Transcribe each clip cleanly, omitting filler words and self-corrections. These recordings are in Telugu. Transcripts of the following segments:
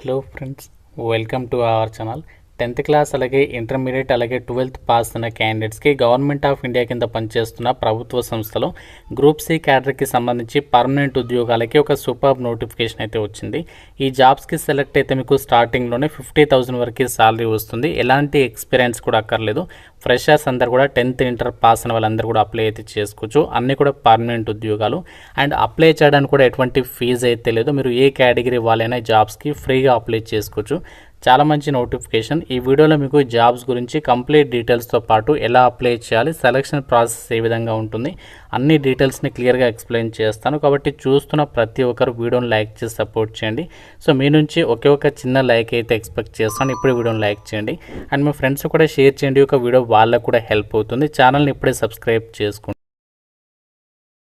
Hello friends, welcome to our channel. 10th class అలాగే ఇంటర్మీడియట్ అలాగే 12th పాస్ అయిన క్యాండిడేట్స్కి గవర్నమెంట్ ఆఫ్ ఇండియా కింద పనిచేస్తున్న ప్రభుత్వ సంస్థలో గ్రూప్ సి క్యాడర్కి సంబంధించి పర్మనెంట్ ఉద్యోగాలకి ఒక సూపర్ నోటిఫికేషన్ అయితే వచ్చింది. ఈ జాబ్స్కి సెలెక్ట్ అయితే మీకు స్టార్టింగ్లోనే 50,000 వరకు శాలరీ వస్తుంది. ఎలాంటి ఎక్స్పీరియన్స్ కూడా అక్కర్లేదు. ఫ్రెషర్స్ అందరు కూడా 10th ఇంటర్ పాస్ అయిన వాళ్ళందరూ కూడా అప్లై అయితే చేసుకోవచ్చు. అన్నీ కూడా పర్మనెంట్ ఉద్యోగాలు. అండ్ అప్లై చేయడానికి కూడా ఎటువంటి ఫీజు అయితే లేదు. మీరు ఏ కేటగిరీ వాళ్ళైనా జాబ్స్కి ఫ్రీగా అప్లై చేసుకోవచ్చు. చాలా మంచి నోటిఫికేషన్. ఈ వీడియోలో మీకు జాబ్స్ గురించి కంప్లీట్ డీటెయిల్స్తో పాటు ఎలా అప్లై చేయాలి, సెలక్షన్ ప్రాసెస్ ఏ విధంగా ఉంటుంది, అన్ని డీటెయిల్స్ని క్లియర్గా ఎక్స్ప్లెయిన్ చేస్తాను. కాబట్టి చూస్తున్న ప్రతి ఒక్కరు వీడియోని లైక్ చేసి సపోర్ట్ చేయండి. సో మీ నుంచి ఒకే ఒక చిన్న లైక్ అయితే ఎక్స్పెక్ట్ చేస్తాను. ఇప్పుడు వీడియోని లైక్ చేయండి అండ్ మీ ఫ్రెండ్స్ కూడా షేర్ చేయండి. ఒక వీడియో వాళ్ళకు కూడా హెల్ప్ అవుతుంది. ఛానల్ని ఇప్పుడే సబ్స్క్రైబ్ చేసుకోండి.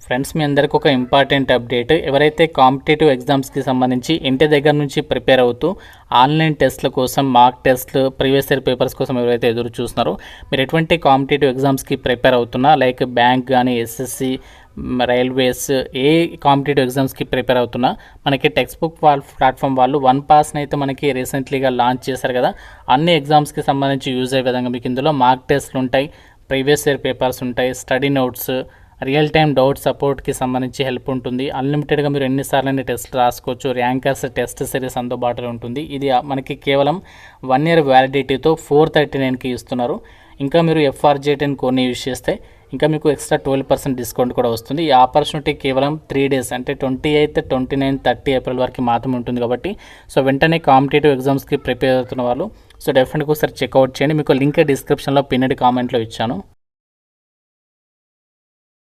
ఫ్రెండ్స్, మీ అందరికీ ఒక ఇంపార్టెంట్ అప్డేట్. ఎవరైతే కాంపిటేటివ్ ఎగ్జామ్స్కి సంబంధించి ఇంటి దగ్గర నుంచి ప్రిపేర్ అవుతూ ఆన్లైన్ టెస్ట్ల కోసం, మార్క్ టెస్ట్లు, ప్రీవియస్ ఇయర్ పేపర్స్ కోసం ఎవరైతే ఎదురు చూస్తున్నారో, మీరు ఎటువంటి కాంపిటేటివ్ ఎగ్జామ్స్కి ప్రిపేర్ అవుతున్నా, లైక్ బ్యాంక్ కానీ, ఎస్ఎస్సి, రైల్వేస్, ఏ కాంపిటేటివ్ ఎగ్జామ్స్కి ప్రిపేర్ అవుతున్నా, మనకి టెక్స్ట్ బుక్ ప్లాట్ఫామ్ వాళ్ళు 1 పాస్ని అయితే మనకి రీసెంట్లీగా లాంచ్ చేశారు కదా. అన్ని ఎగ్జామ్స్కి సంబంధించి యూజ్ అయ్యే విధంగా మీకు ఇందులో మార్క్ టెస్ట్లు ఉంటాయి, ప్రీవియస్ ఇయర్ పేపర్స్ ఉంటాయి, study notes, real time doubt సపోర్ట్కి సంబంధించి హెల్ప్ ఉంటుంది. అన్లిమిటెడ్గా మీరు ఎన్నిసార్లు టెస్ట్ రాసుకోవచ్చు. ర్యాంకర్స్ టెస్ట్ సిరీస్ అందుబాటులో ఉంటుంది. ఇది మనకి కేవలం 1 year వ్యాలిడిటీతో 439కి ఇస్తున్నారు. ఇంకా మీరు FRJ10 కోడ్ని యూజ్ చేస్తే ఇంకా మీకు ఎక్స్ట్రా 12% డిస్కౌంట్ కూడా వస్తుంది. ఈ ఆపర్చునిటీ కేవలం 3 days అంటే 28, 29, 30 ఏప్రిల్ వరకు మాత్రమే ఉంటుంది. కాబట్టి సో వెంటనే కాంపిటేటివ్ ఎగ్జామ్స్కి ప్రిపేర్ అవుతున్న వాళ్ళు సో డెఫినెట్గా ఒకసారి చెక్అవుట్ చేయండి. మీకు లింక్ డిస్క్రిప్షన్లో పిన్నెడ్ కామెంట్లో ఇచ్చాను.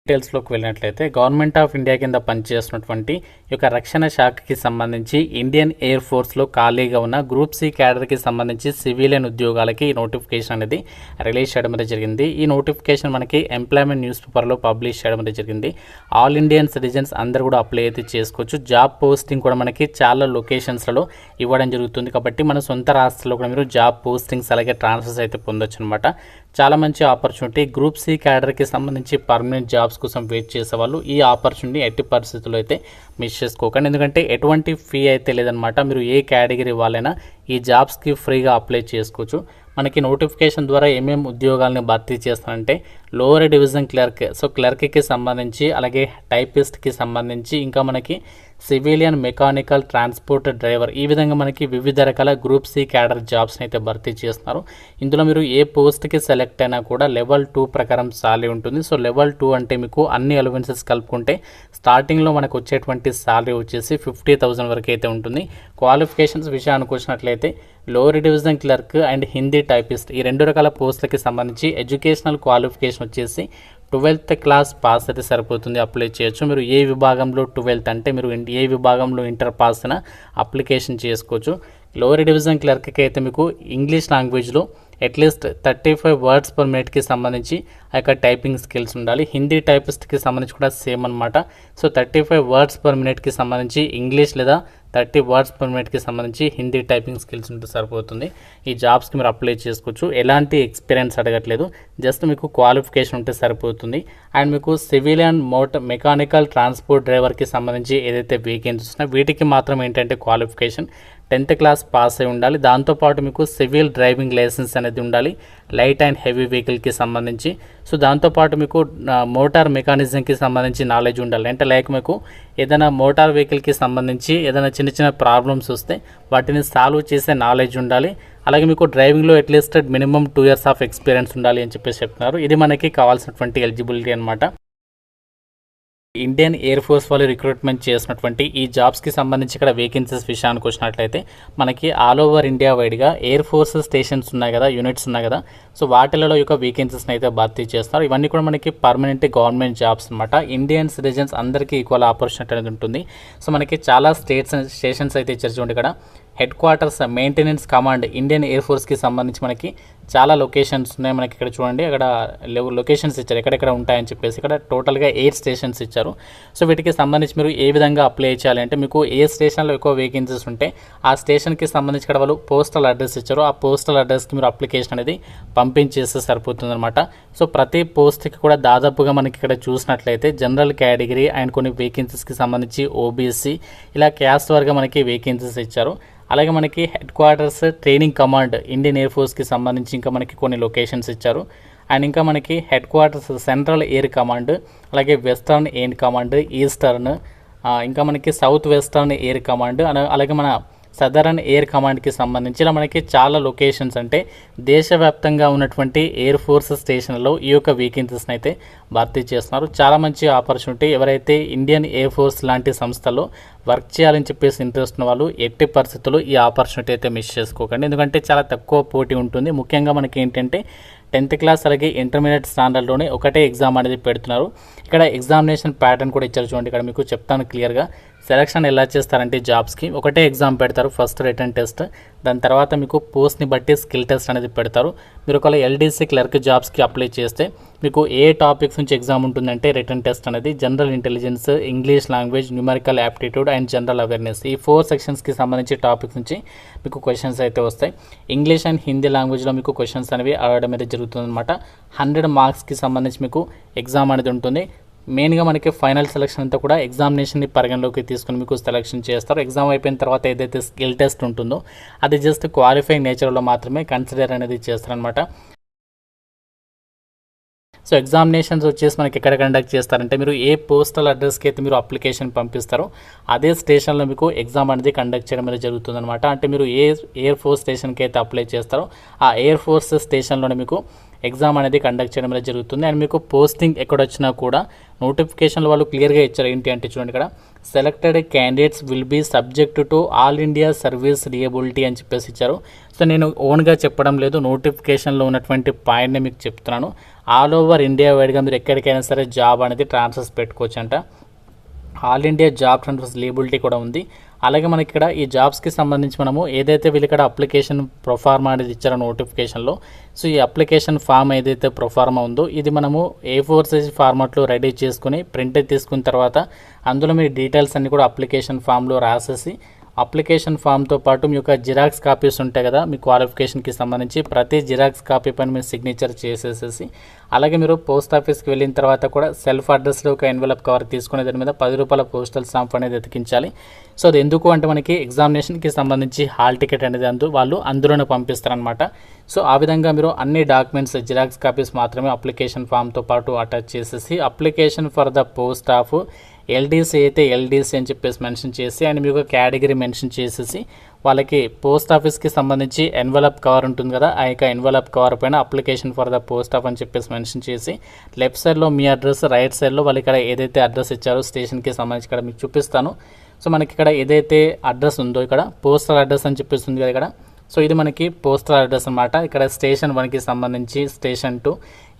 డీటెయిల్స్లోకి వెళ్ళినట్లయితే, గవర్నమెంట్ ఆఫ్ ఇండియా కింద పనిచేస్తున్నటువంటి ఈ యొక్క రక్షణ శాఖకి సంబంధించి ఇండియన్ ఎయిర్ ఫోర్స్లో ఖాళీగా ఉన్న గ్రూప్ సి క్యాడర్కి సంబంధించి సివిలియన్ ఉద్యోగాలకి నోటిఫికేషన్ అనేది రిలీజ్ చేయడం అనేది జరిగింది. ఈ నోటిఫికేషన్ మనకి ఎంప్లాయ్మెంట్ న్యూస్ పేపర్లో పబ్లిష్ చేయడం అనేది జరిగింది. ఆల్ ఇండియన్ సిటిజన్స్ అందరూ కూడా అప్లై అయితే చేసుకోవచ్చు. జాబ్ పోస్టింగ్ కూడా మనకి చాలా లొకేషన్స్లలో ఇవ్వడం జరుగుతుంది. కాబట్టి మన సొంత రాష్ట్రాల్లో కూడా మీరు జాబ్ పోస్టింగ్స్ అలాగే ట్రాన్స్ఫర్స్ అయితే పొందొచ్చు అనమాట. చాలా మంచి ఆపర్చునిటీ. గ్రూప్ సి క్యాడర్కి సంబంధించి పర్మనెంట్ జాబ్స్ కోసం వెయిట్ చేసేవాళ్ళు ఈ ఆపర్చునిటీ ఎట్టి పరిస్థితుల్లో అయితే మిస్ చేసుకోకండి. ఎందుకంటే ఎటువంటి ఫీ అయితే లేదనమాట. మీరు ఏ కేటగిరీ వాళ్ళైనా ఈ జాబ్స్కి ఫ్రీగా అప్లై చేసుకోవచ్చు. మనకి నోటిఫికేషన్ ద్వారా ఏమేమి ఉద్యోగాలను భర్తీ చేస్తానంటే, లోవర్ డివిజన్ క్లర్క్, సో క్లర్క్కి సంబంధించి, అలాగే టైపిస్ట్కి సంబంధించి, ఇంకా మనకి సివిలియన్, మెకానికల్, ట్రాన్స్పోర్ట్ డ్రైవర్, ఈ విధంగా మనకి వివిధ రకాల గ్రూప్ సి క్యాడర్ జాబ్స్ని అయితే భర్తీ చేస్తున్నారు. ఇందులో మీరు ఏ పోస్ట్కి సెలెక్ట్ అయినా కూడా లెవెల్ 2 ప్రకారం సాలరీ ఉంటుంది. సో లెవెల్ 2 అంటే మీకు అన్ని అలవెన్సెస్ కలుపుకుంటే స్టార్టింగ్లో మనకు వచ్చేటువంటి సాలరీ వచ్చేసి 50,000 వరకు అయితే ఉంటుంది. క్వాలిఫికేషన్స్ విషయానికి వచ్చినట్లయితే lower division clerk and Hindi typist, ఈ 2 రకాల పోస్టులకి సంబంధించి ఎడ్యుకేషనల్ క్వాలిఫికేషన్ వచ్చేసి 12th క్లాస్ పాస్ అయితే సరిపోతుంది, అప్లై చేయొచ్చు. మీరు ఏ విభాగంలో 12th అంటే మీరు ఏ విభాగంలో ఇంటర్ పాస్ అయినా అప్లికేషన్ చేసుకోవచ్చు. లోవర్ డివిజన్ క్లర్క్కి అయితే మీకు ఇంగ్లీష్ లాంగ్వేజ్లో అట్లీస్ట్ 35 words per minute సంబంధించి ఆ యొక్క టైపింగ్ స్కిల్స్ ఉండాలి. హిందీ టైపిస్ట్కి సంబంధించి కూడా సేమ్ అనమాట. సో 35 words per minute సంబంధించి ఇంగ్లీష్ లేదా 30 words per minute సంబంధించి హిందీ టైపింగ్ స్కిల్స్ ఉంటే సరిపోతుంది. ఈ జాబ్స్కి మీరు అప్లై చేసుకోవచ్చు. ఎలాంటి ఎక్స్పీరియన్స్ అడగట్లేదు, జస్ట్ మీకు క్వాలిఫికేషన్ ఉంటే సరిపోతుంది. అండ్ మీకు సివిలియన్, మెకానికల్, ట్రాన్స్పోర్ట్ డ్రైవర్కి సంబంధించి ఏదైతే వేకెన్సీస్ ఉన్నాయో వీటికి మాత్రం ఏంటంటే క్వాలిఫికేషన్ 10th క్లాస్ పాస్ అయి ఉండాలి. దాంతోపాటు మీకు సివిల్ డ్రైవింగ్ లైసెన్స్ అనేది ఉండాలి, లైట్ అండ్ హెవీ వెహికల్కి సంబంధించి. సో దాంతోపాటు మీకు మోటార్ మెకానిజంకి సంబంధించి నాలెడ్జ్ ఉండాలి. అంటే లైక్ మీకు ఏదైనా మోటార్ వెహికల్కి సంబంధించి ఏదైనా చిన్న చిన్న ప్రాబ్లమ్స్ వస్తే వాటిని సాల్వ్ చేసే నాలెడ్జ్ ఉండాలి. అలాగే మీకు డ్రైవింగ్లో at least minimum 2 years of experience ఉండాలి అని చెప్పేసి చెప్తున్నారు. ఇది మనకి కావాల్సినటువంటి ఎలిజిబిలిటీ అనమాట. ఇండియన్ ఎయిర్ ఫోర్స్ వాళ్ళు రిక్రూట్మెంట్ చేసినటువంటి ఈ జాబ్స్కి సంబంధించి ఇక్కడ వేకెన్సీస్ విషయానికి వచ్చినట్లయితే మనకి ఆల్ ఓవర్ ఇండియా వైడ్గా ఎయిర్ ఫోర్స్ స్టేషన్స్ ఉన్నాయి కదా, యూనిట్స్ ఉన్నాయి కదా, సో వాటిలలో యొక్క వేకెన్సీస్ని అయితే భర్తీ చేస్తారు. ఇవన్నీ కూడా మనకి పర్మనెంట్ గవర్నమెంట్ జాబ్స్ అనమాట. ఇండియన్ సిటిజన్స్ అందరికీ ఈక్వల్ ఆపర్చునిటీ అనేది ఉంటుంది. సో మనకి చాలా స్టేషన్స్ అయితే ఇచ్చారు చూడండి. ఇక్కడ headquarters, maintenance command, Indian air ఫోర్స్కి సంబంధించి మనకి చాలా లొకేషన్స్ ఉన్నాయి మనకి. ఇక్కడ చూడండి, అక్కడ లొకేషన్స్ ఇచ్చారు ఎక్కడెక్కడ ఉంటాయని చెప్పేసి. ఇక్కడ టోటల్గా 8 స్టేషన్స్ ఇచ్చారు. సో వీటికి సంబంధించి మీరు ఏ విధంగా అప్లై చేయాలి అంటే, మీకు ఏ స్టేషన్లో ఎక్కువ వేకెన్సీస్ ఉంటే ఆ స్టేషన్కి సంబంధించి ఇక్కడ వాళ్ళు పోస్టల్ అడ్రస్ ఇచ్చారు. ఆ పోస్టల్ అడ్రస్కి మీరు అప్లికేషన్ అనేది పంపించేస్తే సరిపోతుందన్నమాట. సో ప్రతి పోస్ట్కి కూడా దాదాపుగా మనకి ఇక్కడ చూసినట్లయితే జనరల్ కేటగిరీ అండ్ కొన్ని వేకెన్సీస్కి సంబంధించి ఓబీసీ ఇలా క్యాస్ట్ వరకు మనకి వేకెన్సీస్ ఇచ్చారు. అలాగే మనకి headquarters training command Indian air ఫోర్స్కి సంబంధించి ఇంకా మనకి కొన్ని లొకేషన్స్ ఇచ్చారు. అండ్ ఇంకా మనకి headquarters central air command, అలాగే వెస్టర్న్ ఎయిర్ కమాండ్, ఈస్టర్న్, ఇంకా మనకి సౌత్ వెస్టర్న్ ఎయిర్ కమాండ్, అలాగే మన సదరన్ ఎయిర్ కమాండ్కి సంబంధించి ఇలా మనకి చాలా లొకేషన్స్ అంటే దేశవ్యాప్తంగా ఉన్నటువంటి ఎయిర్ ఫోర్స్ స్టేషన్లో ఈ యొక్క వేకెన్సీస్ని అయితే భర్తీ చేస్తున్నారు. చాలా మంచి ఆపర్చునిటీ. ఎవరైతే ఇండియన్ ఎయిర్ ఫోర్స్ లాంటి సంస్థల్లో వర్క్ చేయాలని చెప్పేసి ఇంట్రెస్ట్ ఉన్న వాళ్ళు ఎట్టి పరిస్థితుల్లో ఈ ఆపర్చునిటీ అయితే మిస్ చేసుకోకండి. ఎందుకంటే చాలా తక్కువ పోటీ ఉంటుంది. ముఖ్యంగా మనకి ఏంటంటే 10th క్లాస్ అలాగే ఇంటర్మీడియట్ స్టాండర్డ్లోనే ఒకటే ఎగ్జామ్ అనేది పెడుతున్నారు. ఇక్కడ ఎగ్జామినేషన్ ప్యాటర్న్ కూడా ఇచ్చారు చూడండి. ఇక్కడ మీకు చెప్తాను క్లియర్గా. సెలక్షన్ ఎలా చేస్తారంటే జాబ్స్కి ఒకటే ఎగ్జామ్ పెడతారు. ఫస్ట్ రిటర్న్ టెస్ట్, దాని తర్వాత మీకు పోస్ట్ని బట్టి స్కిల్ టెస్ట్ అనేది పెడతారు. మీరు ఒకవేళ ఎల్డీసీ క్లర్క్ జాబ్స్కి అప్లై చేస్తే మీకు ఏ టాపిక్స్ నుంచి ఎగ్జామ్ ఉంటుందంటే రిటర్న్ టెస్ట్ అనేది general intelligence, English language, numerical aptitude and general awareness, ఈ 4 సెక్షన్స్కి సంబంధించి టాపిక్స్ నుంచి మీకు క్వశ్చన్స్ అయితే వస్తాయి. ఇంగ్లీష్ అండ్ హిందీ లాంగ్వేజ్లో మీకు క్వశ్చన్స్ అనేవి అడగడం అయితే జరుగుతుందన్నమాట. 100 మార్క్స్కి సంబంధించి మీకు ఎగ్జామ్ అనేది ఉంటుంది. మెయిన్గా మనకి ఫైనల్ సెలక్షన్ అంతా కూడా ఎగ్జామినేషన్ని పరిగణలోకి తీసుకుని మీకు సెలక్షన్ చేస్తారు. ఎగ్జామ్ అయిపోయిన తర్వాత ఏదైతే స్కిల్ టెస్ట్ ఉంటుందో అది జస్ట్ క్వాలిఫైయింగ్ నేచర్లో మాత్రమే కన్సిడర్ అనేది చేస్తారనమాట. సో ఎగ్జామినేషన్స్ వచ్చేసి మనకి ఎక్కడ కండక్ట్ చేస్తారంటే, మీరు ఏ పోస్టల్ అడ్రస్కి అయితే మీరు అప్లికేషన్ పంపిస్తారో అదే స్టేషన్లో మీకు ఎగ్జామ్ అనేది కండక్ట్ చేయడం అనేది జరుగుతుందన్నమాట. అంటే మీరు ఏ ఎయిర్ ఫోర్స్ స్టేషన్కి అయితే అప్లై చేస్తారో ఆ ఎయిర్ ఫోర్స్ స్టేషన్లోనే మీకు ఎగ్జామ్ అనేది కండక్ట్ చేయడం అనేది జరుగుతుంది. అండ్ మీకు పోస్టింగ్ ఎక్కడొచ్చినా కూడా నోటిఫికేషన్లో వాళ్ళు క్లియర్గా ఇచ్చారు. ఏంటి అంటే చూడండి, ఇక్కడ selected candidates will be subject to all India service liability అని చెప్పేసి ఇచ్చారు. సో నేను ఓన్గా చెప్పడం లేదు, నోటిఫికేషన్లో ఉన్నటువంటి పాయింట్ని మీకు చెప్తున్నాను. ఆల్ ఓవర్ ఇండియా వైడ్గా మీరు ఎక్కడికైనా సరే జాబ్ అనేది ట్రాన్స్ఫర్స్ పెట్టుకోవచ్చు అంట. All India job transfers liability కూడా ఉంది. అలాగే మనకి ఇక్కడ ఈ జాబ్స్కి సంబంధించి మనము ఏదైతే వీళ్ళు ఇక్కడ అప్లికేషన్ ప్రొఫార్మా అనేది ఇచ్చారో నోటిఫికేషన్లో, సో ఈ అప్లికేషన్ ఫామ్ ఏదైతే ప్రొఫార్మా ఉందో ఇది మనము A4 సైజ్ ఫార్మాట్లో రెడీ చేసుకుని ప్రింట్ తీసుకున్న తర్వాత అందులో మీ డీటెయిల్స్ అన్నీ కూడా అప్లికేషన్ ఫామ్లో రాసేసి, అప్లికేషన్ ఫామ్తో పాటు మీ యొక్క జిరాక్స్ కాపీస్ ఉంటాయి కదా మీ క్వాలిఫికేషన్కి సంబంధించి, ప్రతి జిరాక్స్ కాపీ పైన మీరు సిగ్నేచర్ చేసేసేసి, అలాగే మీరు పోస్ట్ ఆఫీస్కి వెళ్ళిన తర్వాత కూడా సెల్ఫ్ అడ్రస్లో ఒక ఎన్వలప్ కవర్ తీసుకునే దాని మీద 10 రూపాయల పోస్టల్ స్టాంప్ అనేది ఎతికించాలి. సో అది ఎందుకు అంటే మనకి ఎగ్జామినేషన్కి సంబంధించి హాల్ టికెట్ అనేది వాళ్ళు అందులోనే పంపిస్తారనమాట. సో ఆ విధంగా మీరు అన్ని డాక్యుమెంట్స్ జిరాక్స్ కాపీస్ మాత్రమే అప్లికేషన్ ఫామ్తో పాటు అటాచ్ చేసేసి, application for the post of LDC అయితే ఎల్డీసీ అని చెప్పేసి మెన్షన్ చేసి, అండ్ మీకు కేటగిరీ మెన్షన్ చేసేసి వాళ్ళకి పోస్ట్ ఆఫీస్కి సంబంధించి ఎన్వలప్ కవర్ ఉంటుంది కదా, ఆ యొక్క ఎన్వలప్ కవర్ పైన application for the post of అని చెప్పేసి మెన్షన్ చేసి, లెఫ్ట్ సైడ్లో మీ అడ్రస్, రైట్ సైడ్లో వాళ్ళు ఇక్కడ ఏదైతే అడ్రస్ ఇచ్చారో స్టేషన్కి సంబంధించి ఇక్కడ మీకు చూపిస్తాను. సో మనకి ఇక్కడ ఏదైతే అడ్రస్ ఉందో ఇక్కడ పోస్టల్ అడ్రస్ అని చెప్పేసి ఉంది కదా ఇక్కడ, సో ఇది మనకి పోస్టల్ అడ్రస్ అనమాట. ఇక్కడ స్టేషన్ 1కి సంబంధించి స్టేషన్ 2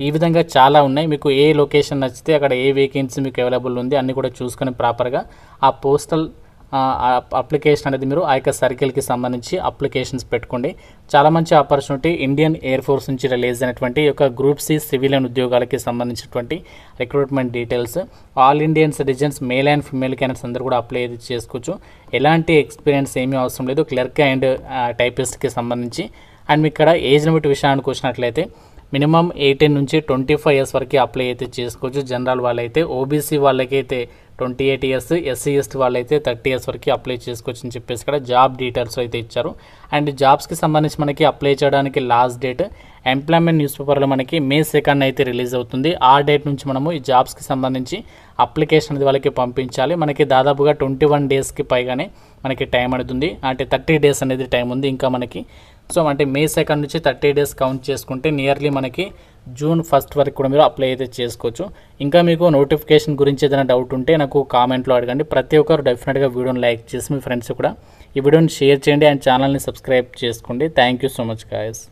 ఈ విధంగా చాలా ఉన్నాయి. మీకు ఏ లొకేషన్ నచ్చితే అక్కడ ఏ వేకెన్సీ మీకు అవైలబుల్ ఉంది అన్నీ కూడా చూసుకొని ప్రాపర్గా ఆ పోస్టల్ అప్లికేషన్ అనేది మీరు ఆ యొక్క సర్కిల్కి సంబంధించి అప్లికేషన్స్ పెట్టుకోండి. చాలా మంచి ఆపర్చునిటీ. ఇండియన్ ఎయిర్ ఫోర్స్ నుంచి రిలీజ్ అయినటువంటి ఈ యొక్క గ్రూప్ సి సివిలియన్ ఉద్యోగాలకి సంబంధించినటువంటి recruitment details. All Indian citizens male and female candidates అందరూ కూడా అప్లై చేసుకోవచ్చు. ఎలాంటి ఎక్స్పీరియన్స్ ఏమీ అవసరం లేదు క్లర్క్ అండ్ టైపిస్ట్కి సంబంధించి. అండ్ మీకు ఇక్కడ ఏజ్ లిమిట్ విషయానికి వచ్చినట్లయితే మినిమం 18 నుంచి 25 ఇయర్స్ వరకు అప్లై అయితే చేసుకోవచ్చు. జనరల్ వాళ్ళైతే, ఓబీసీ వాళ్ళకైతే 28 ఇయర్స్, ఎస్సీ ఎస్టీ వాళ్ళైతే 30 ఇయర్స్ వరకు అప్లై చేసుకోవచ్చు అని చెప్పేసి ఇక్కడ జాబ్ డీటెయిల్స్ అయితే ఇచ్చారు. అండ్ జాబ్స్కి సంబంధించి మనకి అప్లై చేయడానికి లాస్ట్ డేట్ ఎంప్లాయ్మెంట్ న్యూస్ పేపర్లో మనకి May 2 అయితే రిలీజ్ అవుతుంది. ఆ డేట్ నుంచి మనము ఈ జాబ్స్కి సంబంధించి అప్లికేషన్ అనేది వాళ్ళకి పంపించాలి. మనకి దాదాపుగా 21 డేస్కి పైగానే మనకి టైం అనేది ఉంది. అంటే 30 డేస్ అనేది టైం ఉంది ఇంకా మనకి. సో అంటే May 2 నుంచి 30 డేస్ కౌంట్ చేసుకుంటే నియర్లీ మనకి June 1 వరకు కూడా మీరు అప్లై అయితే చేసుకోవచ్చు. ఇంకా మీకు నోటిఫికేషన్ గురించి ఏదైనా డౌట్ ఉంటే నాకు కామెంట్లో అడగండి. ప్రతి ఒక్కరు డెఫినెట్గా వీడియోని లైక్ చేసి మీ ఫ్రెండ్స్ కూడా ఈ వీడియోని షేర్ చేయండి అండ్ ఛానల్ని సబ్స్క్రైబ్ చేసుకోండి. Thank you so much guys.